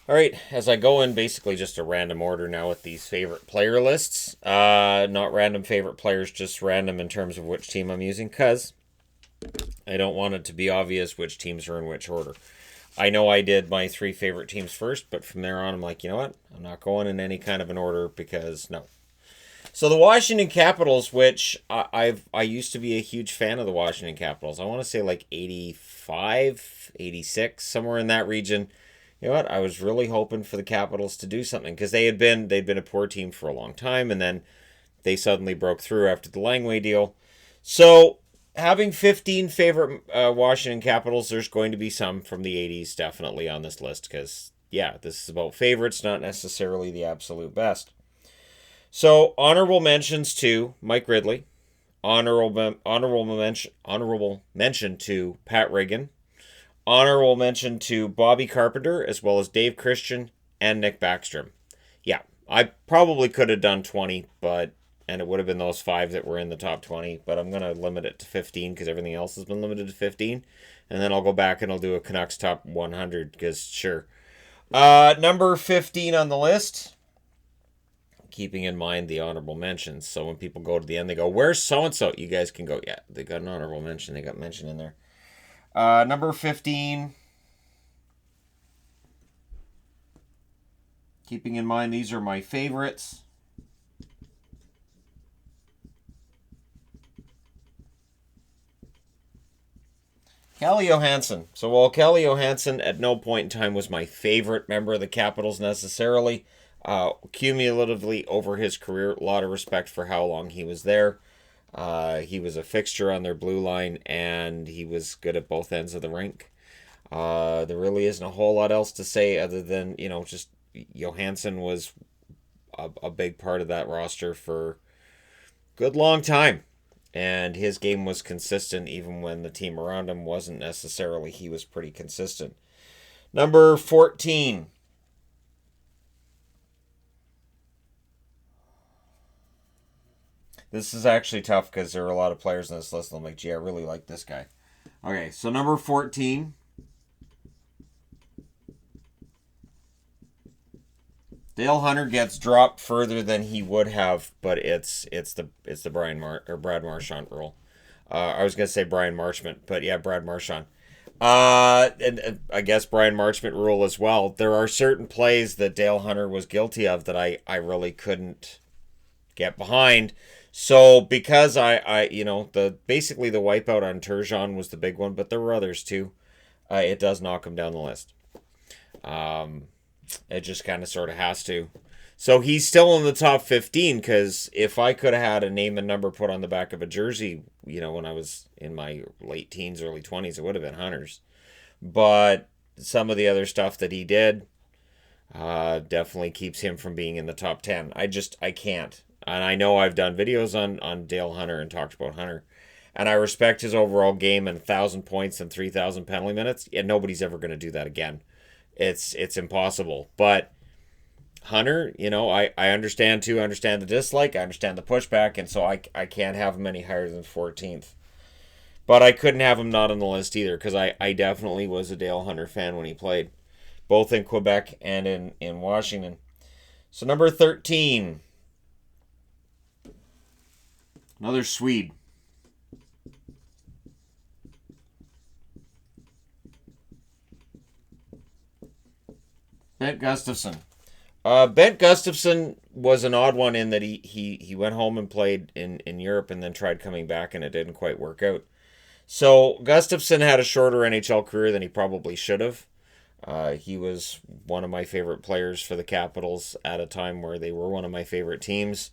All right, as I go in basically just a random order now with these favorite player lists. Not random favorite players, just random in terms of which team I'm using, because I don't want it to be obvious which teams are in which order. I know I did my three favorite teams first, but from there on, I'm like, you know what? I'm not going in any kind of an order because no. So the Washington Capitals, which I used to be a huge fan of the Washington Capitals. I want to say like 85, 86, somewhere in that region. You know what? I was really hoping for the Capitals to do something because they'd been a poor team for a long time, and then they suddenly broke through after the Langway deal. So having 15 favorite Washington Capitals, there's going to be some from the 80s definitely on this list because yeah, this is about favorites, not necessarily the absolute best. So honorable mentions to Mike Ridley, honorable mention to Pat Riggin, honorable mention to Bobby Carpenter, as well as Dave Christian and Nick Backstrom. Yeah, I probably could have done 20, and it would have been those five that were in the top 20, but I'm going to limit it to 15 because everything else has been limited to 15. And then I'll go back and I'll do a Canucks top 100 because sure. Number 15 on the list, keeping in mind the honorable mentions. So when people go to the end, they go, "Where's so and so?" You guys can go, "Yeah, they got an honorable mention. They got mentioned in there." Number 15. Keeping in mind these are my favorites. Calle Johansson. So while Calle Johansson at no point in time was my favorite member of the Capitals necessarily, cumulatively over his career, a lot of respect for how long he was there. He was a fixture on their blue line, and he was good at both ends of the rink. There really isn't a whole lot else to say other than, just Johansson was a big part of that roster for a good long time. And his game was consistent even when the team around him wasn't necessarily. He was pretty consistent. Number 14. This is actually tough because there are a lot of players on this list. I'm like, gee, I really like this guy. Okay, so number 14. Dale Hunter gets dropped further than he would have, but it's the Brad Marchand rule. I was gonna say Brian Marchment, but yeah, Brad Marchand. And I guess Brian Marchment rule as well. There are certain plays that Dale Hunter was guilty of that I really couldn't get behind. So because the basically the wipeout on Turgeon was the big one, but there were others too. It does knock him down the list. It just kind of sort of has to. So he's still in the top 15 because if I could have had a name and number put on the back of a jersey, when I was in my late teens, early 20s, it would have been Hunter's. But some of the other stuff that he did definitely keeps him from being in the top 10. I can't. And I know I've done videos on Dale Hunter and talked about Hunter. And I respect his overall game and 1,000 points and 3,000 penalty minutes. And nobody's ever going to do that again. It's impossible. But Hunter, I understand too. I understand the dislike. I understand the pushback. And so I can't have him any higher than 14th. But I couldn't have him not on the list either because I definitely was a Dale Hunter fan when he played, both in Quebec and in Washington. So number 13. Another Swede. Bent Gustafsson. Bent Gustafsson was an odd one in that he went home and played in Europe and then tried coming back and it didn't quite work out. So Gustafsson had a shorter NHL career than he probably should have. He was one of my favorite players for the Capitals at a time where they were one of my favorite teams.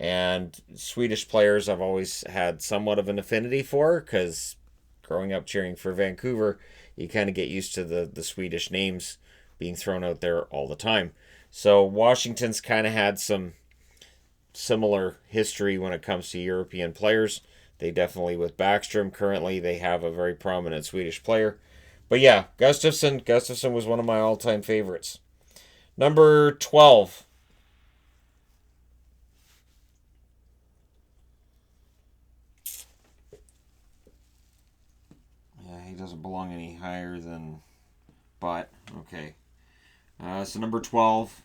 And Swedish players I've always had somewhat of an affinity for because growing up cheering for Vancouver, you kind of get used to the Swedish names being thrown out there all the time. So Washington's kind of had some similar history when it comes to European players. They definitely, with Backstrom currently, they have a very prominent Swedish player. But yeah, Gustafsson was one of my all-time favorites. Number 12. Yeah, he doesn't belong any higher than... But, okay. So number 12.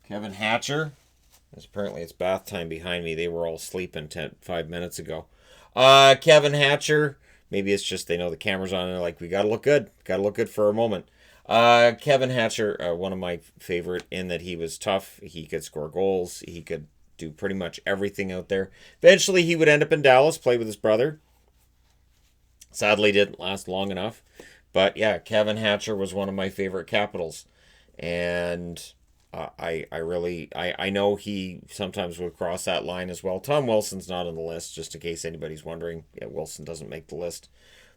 Kevin Hatcher. Apparently it's bath time behind me. They were all sleeping 5 minutes ago. Kevin Hatcher. Maybe it's just they know the camera's on and they're like, we got to look good. Got to look good for a moment. Kevin Hatcher, one of my favorite in that he was tough. He could score goals. He could do pretty much everything out there. Eventually he would end up in Dallas, play with his brother. Sadly didn't last long enough. But yeah, Kevin Hatcher was one of my favorite Capitals. And I know he sometimes would cross that line as well. Tom Wilson's not on the list, just in case anybody's wondering. Yeah, Wilson doesn't make the list,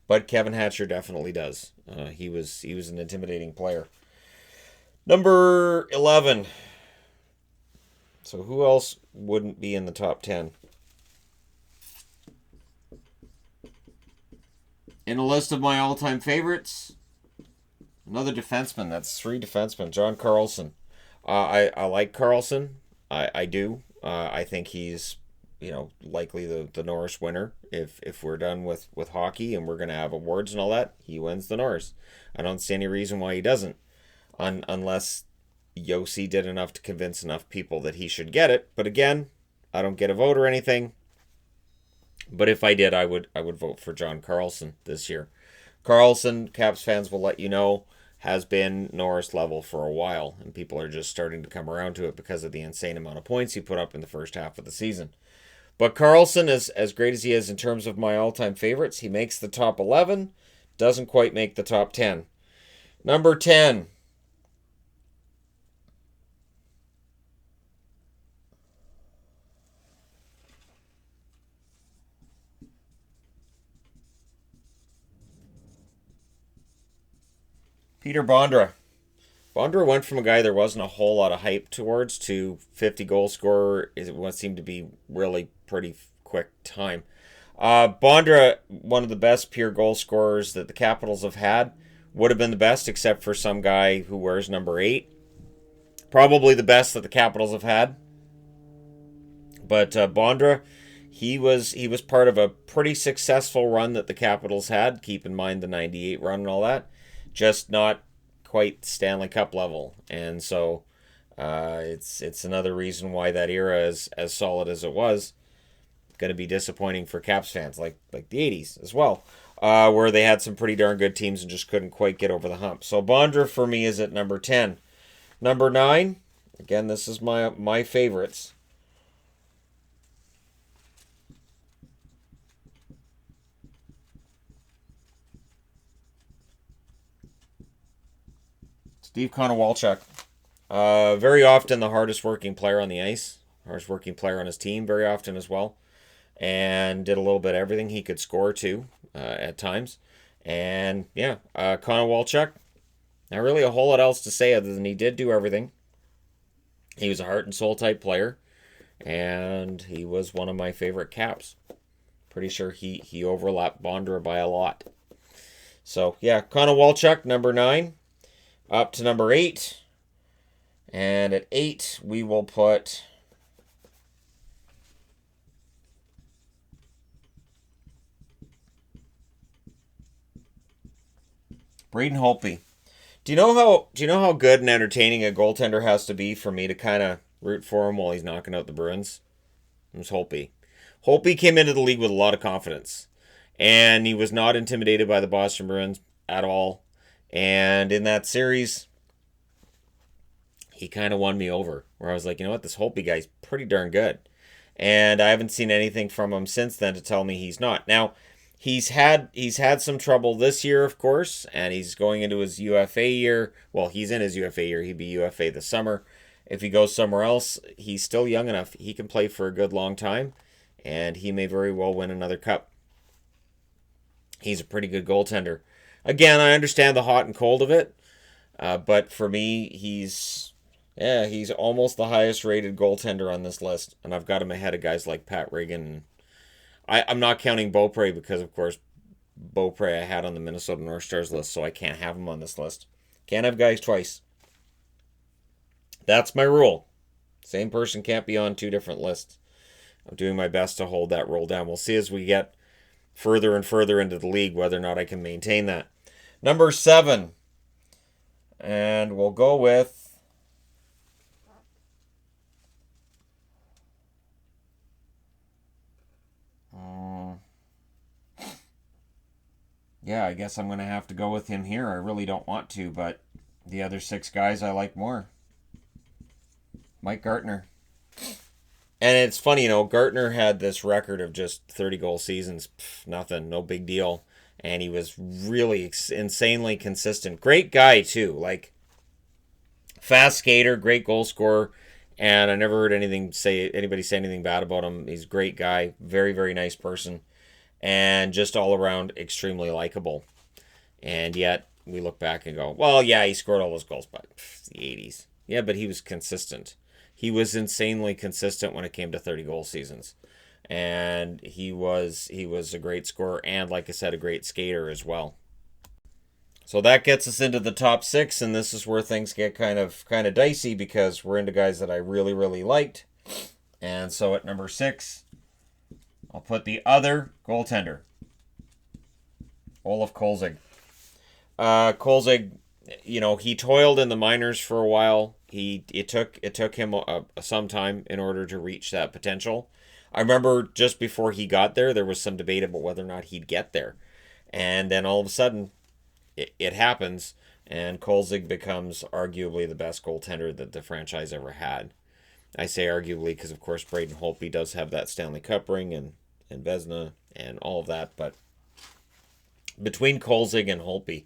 but Kevin Hatcher definitely does. He was an intimidating player. Number 11. So who else wouldn't be in the top 10? In a list of my all-time favorites, another defenseman. That's 3 defensemen. John Carlson. I like Carlson. I do. I think he's, likely the Norris winner. If we're done with hockey and we're going to have awards and all that, he wins the Norris. I don't see any reason why he doesn't. Unless Yossi did enough to convince enough people that he should get it. But again, I don't get a vote or anything. But if I did, I would vote for John Carlson this year. Carlson, Caps fans will let you know, has been Norris level for a while, and people are just starting to come around to it because of the insane amount of points he put up in the first half of the season. But Carlson, as great as he is in terms of my all-time favorites, he makes the top 11, doesn't quite make the top 10. Number 10. Peter Bhandara. Bhandara went from a guy there wasn't a whole lot of hype towards to 50-goal scorer. Is what seemed to be really pretty quick time. Bhandara, one of the best pure goal scorers that the Capitals have had, would have been the best except for some guy who wears number 8. Probably the best that the Capitals have had. But Bhandara, he was part of a pretty successful run that the Capitals had. Keep in mind the 98 run and all that. Just not quite Stanley Cup level. And so it's another reason why that era is as solid as it was. Going to be disappointing for Caps fans, like the 80s as well, where they had some pretty darn good teams and just couldn't quite get over the hump. So Bhandara for me is at number 10. Number 9, again, this is my favorites. Steve Konowalchuk. Very often the hardest working player on the ice. Hardest working player on his team very often as well. And did a little bit of everything. He could score too at times. And yeah, Konowalchuk. Not really a whole lot else to say other than he did do everything. He was a heart and soul type player. And he was one of my favorite Caps. Pretty sure he overlapped Bhandara by a lot. So yeah, Konowalchuk, number 9. Up to number 8. And at 8, we will put Braden Holtby. Do you know how good and entertaining a goaltender has to be for me to kind of root for him while he's knocking out the Bruins? It was Holtby. Holtby came into the league with a lot of confidence. And he was not intimidated by the Boston Bruins at all. And in that series, he kind of won me over. Where I was like, you know what, this Holtby guy's pretty darn good. And I haven't seen anything from him since then to tell me he's not. Now, he's had some trouble this year, of course, and he's going into his UFA year. Well, he's in his UFA year. He'd be UFA this summer. If he goes somewhere else, he's still young enough. He can play for a good long time, and he may very well win another cup. He's a pretty good goaltender. Again, I understand the hot and cold of it, but for me, he's almost the highest rated goaltender on this list, and I've got him ahead of guys like Pat Regan. I'm not counting Beaupre because, of course, Beaupre I had on the Minnesota North Stars list, so I can't have him on this list. Can't have guys twice. That's my rule. Same person can't be on 2 different lists. I'm doing my best to hold that rule down. We'll see as we get further and further into the league, whether or not I can maintain that. Number 7. And we'll go with... yeah, I guess I'm going to have to go with him here. I really don't want to, but the other 6 guys I like more. Mike Gartner. And it's funny, Gartner had this record of just 30-goal seasons. Nothing, no big deal. And he was really insanely consistent. Great guy, too. Like, fast skater, great goal scorer. And I never heard anybody say anything bad about him. He's a great guy. Very, very nice person. And just all around extremely likable. And yet, we look back and go, well, yeah, he scored all those goals, but the 80s. Yeah, but he was consistent. He was insanely consistent when it came to 30-goal seasons. And he was a great scorer and, like I said, a great skater as well. So that gets us into the top 6, and this is where things get kind of dicey because we're into guys that I really, really liked. And so at number 6, I'll put the other goaltender, Olaf Kolzig. Kolzig, he toiled in the minors for a while. It took him some time in order to reach that potential. I remember just before he got there was some debate about whether or not he'd get there. And then all of a sudden, it happens, and Kolzig becomes arguably the best goaltender that the franchise ever had. I say arguably because, of course, Braden Holtby does have that Stanley Cup ring and Vezina and all of that. But between Kolzig and Holtby,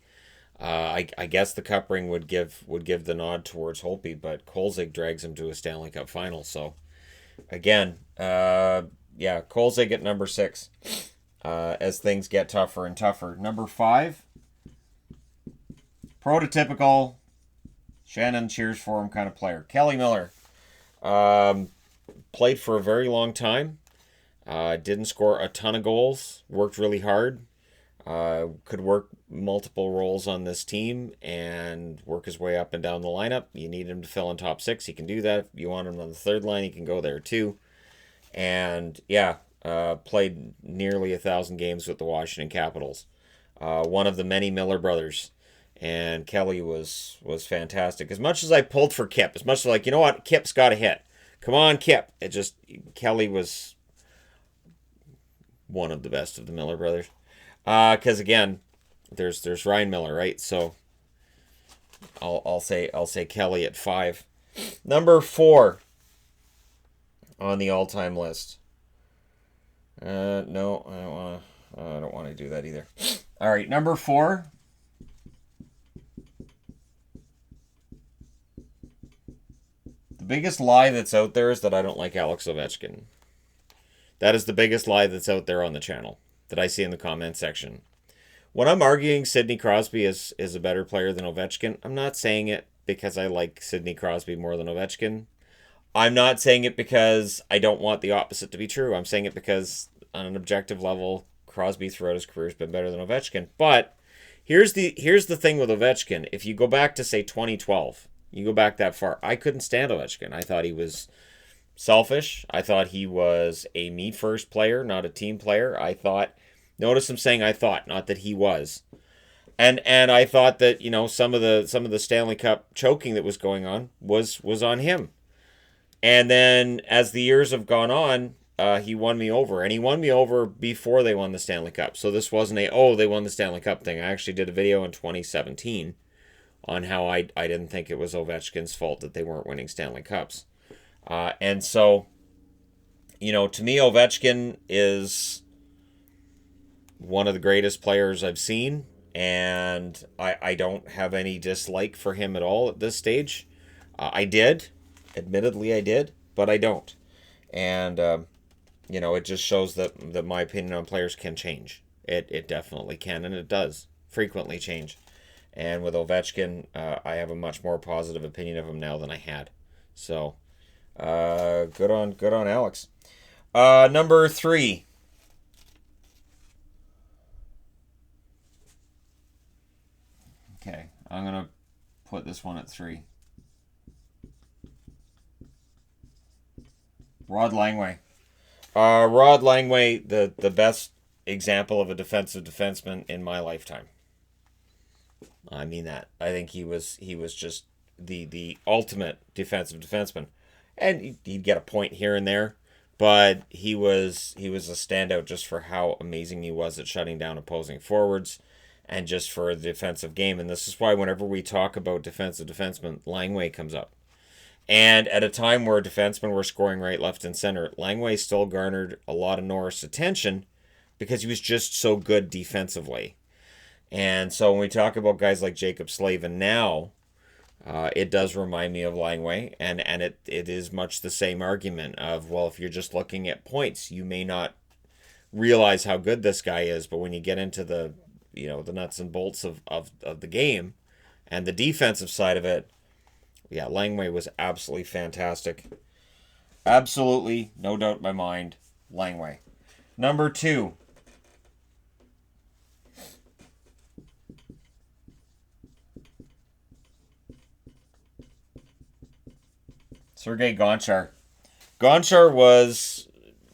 I guess the Cup ring would give the nod towards Holtby, but Kolzig drags him to a Stanley Cup final. So, again, Kolzig at number 6 as things get tougher and tougher. Number 5, prototypical Shannon cheers for him kind of player. Kelly Miller. Played for a very long time. Didn't score a ton of goals. Worked really hard. Could work multiple roles on this team and work his way up and down the lineup. You need him to fill in top 6. He can do that. If you want him on the third line, he can go there too. And played nearly 1,000 games with the Washington Capitals. One of the many Miller brothers. And Kelly was fantastic. As much as I pulled for Kip, as much as like, you know what, Kip's got to hit. Come on, Kip. Kelly was one of the best of the Miller brothers. Because again, there's Ryan Miller, right? So I'll say Kelly at 5. Number 4 on the all-time list. No, I don't want to do that either. All right, number 4. The biggest lie that's out there is that I don't like Alex Ovechkin. That is the biggest lie that's out there on the channel that I see in the comment section. When I'm arguing Sidney Crosby is a better player than Ovechkin, I'm not saying it because I like Sidney Crosby more than Ovechkin. I'm not saying it because I don't want the opposite to be true. I'm saying it because on an objective level, Crosby throughout his career has been better than Ovechkin. But here's the thing with Ovechkin. If you go back to, say, 2012, you go back that far, I couldn't stand Ovechkin. I thought he was selfish. I thought he was a me-first player, not a team player. Notice I'm saying I thought, not that he was. And I thought that, some of the Stanley Cup choking that was going on was on him. And then as the years have gone on, he won me over. And he won me over before they won the Stanley Cup. So this wasn't they won the Stanley Cup thing. I actually did a video in 2017 on how I didn't think it was Ovechkin's fault that they weren't winning Stanley Cups. And so, to me, Ovechkin is one of the greatest players I've seen. And I don't have any dislike for him at all at this stage. Admittedly I did, but I don't. And, it just shows that my opinion on players can change. It definitely can, and it does frequently change. And with Ovechkin, I have a much more positive opinion of him now than I had. So, good on Alex. Number 3. Okay, I'm going to put this one at 3. Rod Langway. Rod Langway, the best example of a defensive defenseman in my lifetime. I mean that. I think he was just the ultimate defensive defenseman, and he'd get a point here and there, but he was a standout just for how amazing he was at shutting down opposing forwards, and just for the defensive game. And this is why whenever we talk about defensive defenseman, Langway comes up. And at a time where defensemen were scoring right, left, and center, Langway still garnered a lot of Norris attention because he was just so good defensively. And so when we talk about guys like Jacob Slavin now, it does remind me of Langway, and it is much the same argument of, well, if you're just looking at points, you may not realize how good this guy is, but when you get into the nuts and bolts of the game and the defensive side of it, yeah, Langway was absolutely fantastic. Absolutely, no doubt in my mind, Langway. Number 2. Sergei Gonchar. Gonchar was,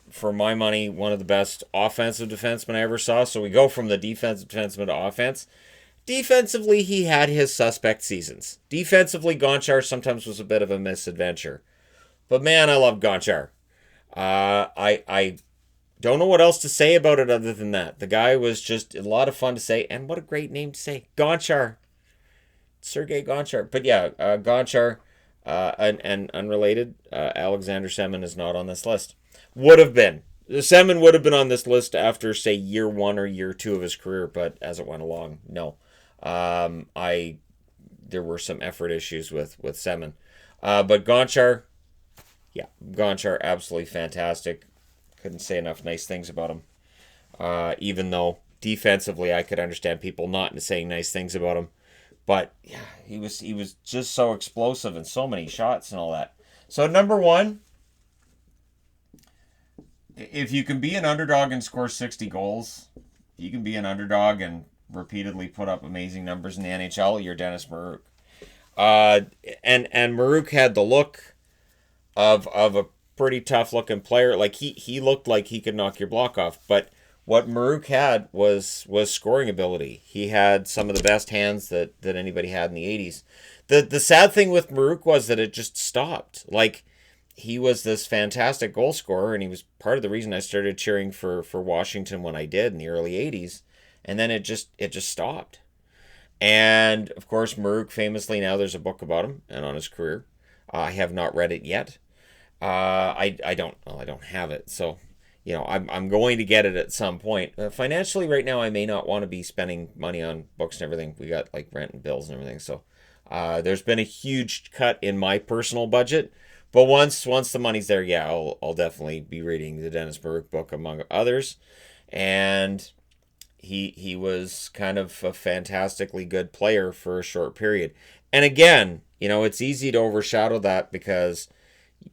for my money, one of the best offensive defensemen I ever saw. So we go from the defensive defenseman to offense. Defensively, he had his suspect seasons. Defensively, Gonchar sometimes was a bit of a misadventure. But man, I love Gonchar. I don't know what else to say about it other than that. The guy was just a lot of fun to say, and what a great name to say. Gonchar. Sergei Gonchar. But yeah, Gonchar, and unrelated, Alexander Semin is not on this list. Would have been. Semin would have been on this list after, say, year 1 or year 2 of his career, but as it went along, no. There were some effort issues with Semin. But Gonchar, yeah, Gonchar, absolutely fantastic. Couldn't say enough nice things about him. Even though defensively I could understand people not saying nice things about him. But yeah, he was just so explosive and so many shots and all that. So number 1, if you can be an underdog and score 60 goals, you can be an underdog and repeatedly put up amazing numbers in the NHL, you're Dennis Maruk. And Maruk had the look of a pretty tough looking player. Like he looked like he could knock your block off, but what Maruk had was scoring ability. He had some of the best hands that anybody had in the 80s. The sad thing with Maruk was that it just stopped. Like, he was this fantastic goal scorer, and he was part of the reason I started cheering for Washington when I did in the early 80s. And then it just stopped. And, of course, Maruk famously, now there's a book about him and on his career. I have not read it yet. I don't have it. So, I'm going to get it at some point. Financially, right now, I may not want to be spending money on books and everything. We got, like, rent and bills and everything. So, there's been a huge cut in my personal budget. But once the money's there, yeah, I'll definitely be reading the Dennis Burke book, among others. And he was kind of a fantastically good player for a short period. And again, it's easy to overshadow that because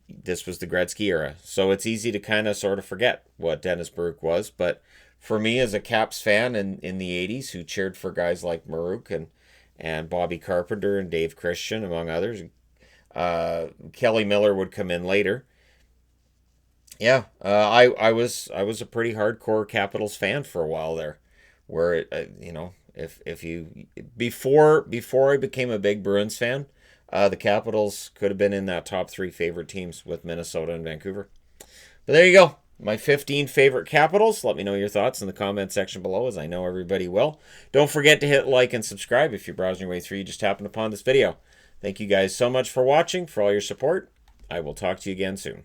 this was the Gretzky era. So it's easy to kind of sort of forget what Dennis Burke was. But for me as a Caps fan in the 80s who cheered for guys like Maruk and Bobby Carpenter and Dave Christian, among others, Kelly Miller would come in later. Yeah, I was a pretty hardcore Capitals fan for a while there, where if you before I became a big Bruins fan, the Capitals could have been in that top 3 favorite teams with Minnesota and Vancouver. But there you go. My 15 favorite Capitals. Let me know your thoughts in the comment section below, as I know everybody will. Don't forget to hit like and subscribe if you're browsing your way through. You just happened upon this video. Thank you guys so much for watching, for all your support. I will talk to you again soon.